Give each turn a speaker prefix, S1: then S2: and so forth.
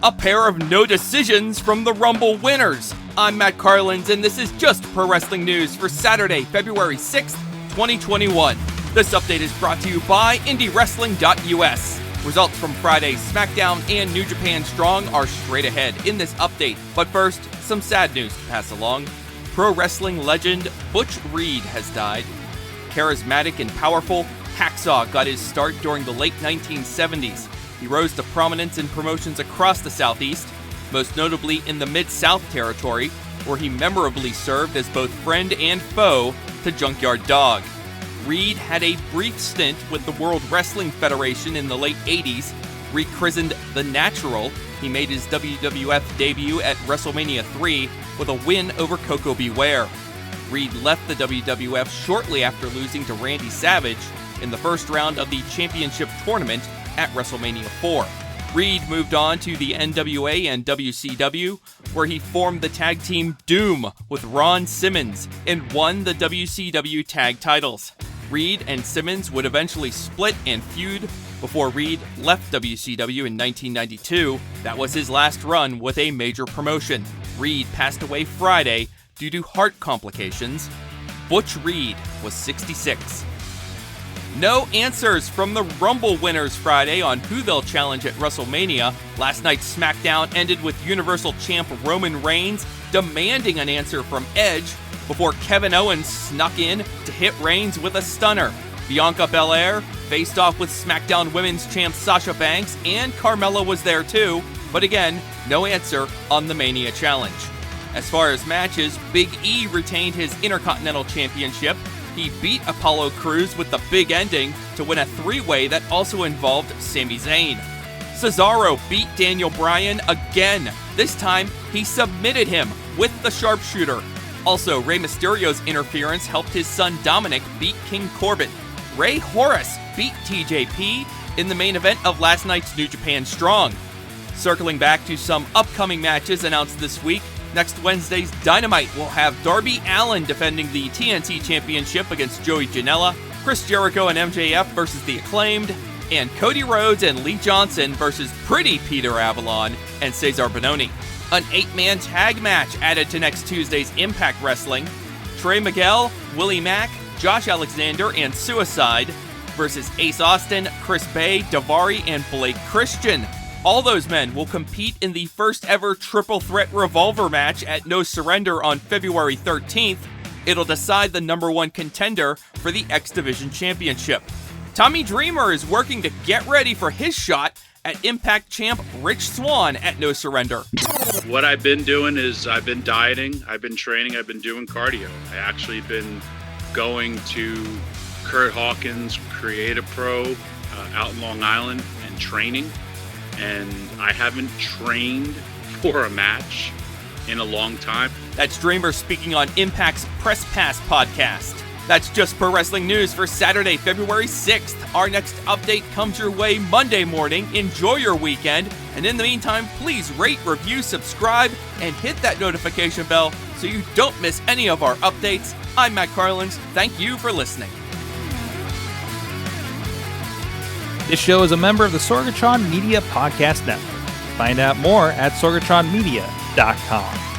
S1: A pair of no decisions from the Rumble winners. I'm Matt Carlins, and this is just Pro Wrestling News for Saturday, February 6th, 2021. This update is brought to you by IndieWrestling.us. Results from Friday's SmackDown and New Japan Strong are straight ahead in this update. But first, some sad news to pass along. Pro wrestling legend Butch Reed has died. Charismatic and powerful, Hacksaw got his start during the late 1970s. He rose to prominence in promotions across the Southeast, most notably in the Mid-South territory, where he memorably served as both friend and foe to Junkyard Dog. Reed had a brief stint with the World Wrestling Federation in the late 80s. Rechristened The Natural, he made his WWF debut at WrestleMania IV with a win over Koko B. Ware. Reed left the WWF shortly after losing to Randy Savage in the first round of the championship tournament at WrestleMania IV. Reed moved on to the NWA and WCW, where he formed the tag team Doom with Ron Simmons and won the WCW tag titles. Reed and Simmons would eventually split and feud before Reed left WCW in 1992. That was his last run with a major promotion. Reed passed away Friday due to heart complications. Butch Reed was 66. No answers from the Rumble winners Friday on who they'll challenge at WrestleMania. Last night's SmackDown ended with Universal Champ Roman Reigns demanding an answer from Edge before Kevin Owens snuck in to hit Reigns with a stunner. Bianca Belair faced off with SmackDown Women's Champ Sasha Banks, and Carmella was there too, but again, no answer on the Mania Challenge. As far as matches, Big E retained his Intercontinental Championship. He beat Apollo Crews with the big ending to win a three-way that also involved Sami Zayn. Cesaro beat Daniel Bryan again. This time, he submitted him with the sharpshooter. Also, Rey Mysterio's interference helped his son Dominic beat King Corbin. Ray Horace beat TJP in the main event of last night's New Japan Strong. Circling back to some upcoming matches announced this week, next Wednesday's Dynamite will have Darby Allin defending the TNT Championship against Joey Janela, Chris Jericho and MJF versus The Acclaimed, and Cody Rhodes and Lee Johnson versus Pretty Peter Avalon and Cesar Bononi. An 8-man tag match added to next Tuesday's Impact Wrestling. Trey Miguel, Willie Mack, Josh Alexander, and Suicide versus Ace Austin, Chris Bay, Daivari, and Blake Christian. All those men will compete in the first ever triple threat revolver match at No Surrender on February 13th. It'll decide the number one contender for the X Division Championship. Tommy Dreamer is working to get ready for his shot at Impact champ Rich Swann at No Surrender.
S2: What I've been doing is I've been dieting, I've been training, I've been doing cardio. I actually been going to Kurt Hawkins Creative Pro out in Long Island and training. And I haven't trained for a match in a long time.
S1: That's Dreamer speaking on Impact's Press Pass podcast. That's just Pro Wrestling News for Saturday, February 6th. Our next update comes your way Monday morning. Enjoy your weekend. And in the meantime, please rate, review, subscribe, and hit that notification bell so you don't miss any of our updates. I'm Matt Carlins. Thank you for listening.
S3: This show is a member of the Sorgatron Media Podcast Network. Find out more at sorgatronmedia.com.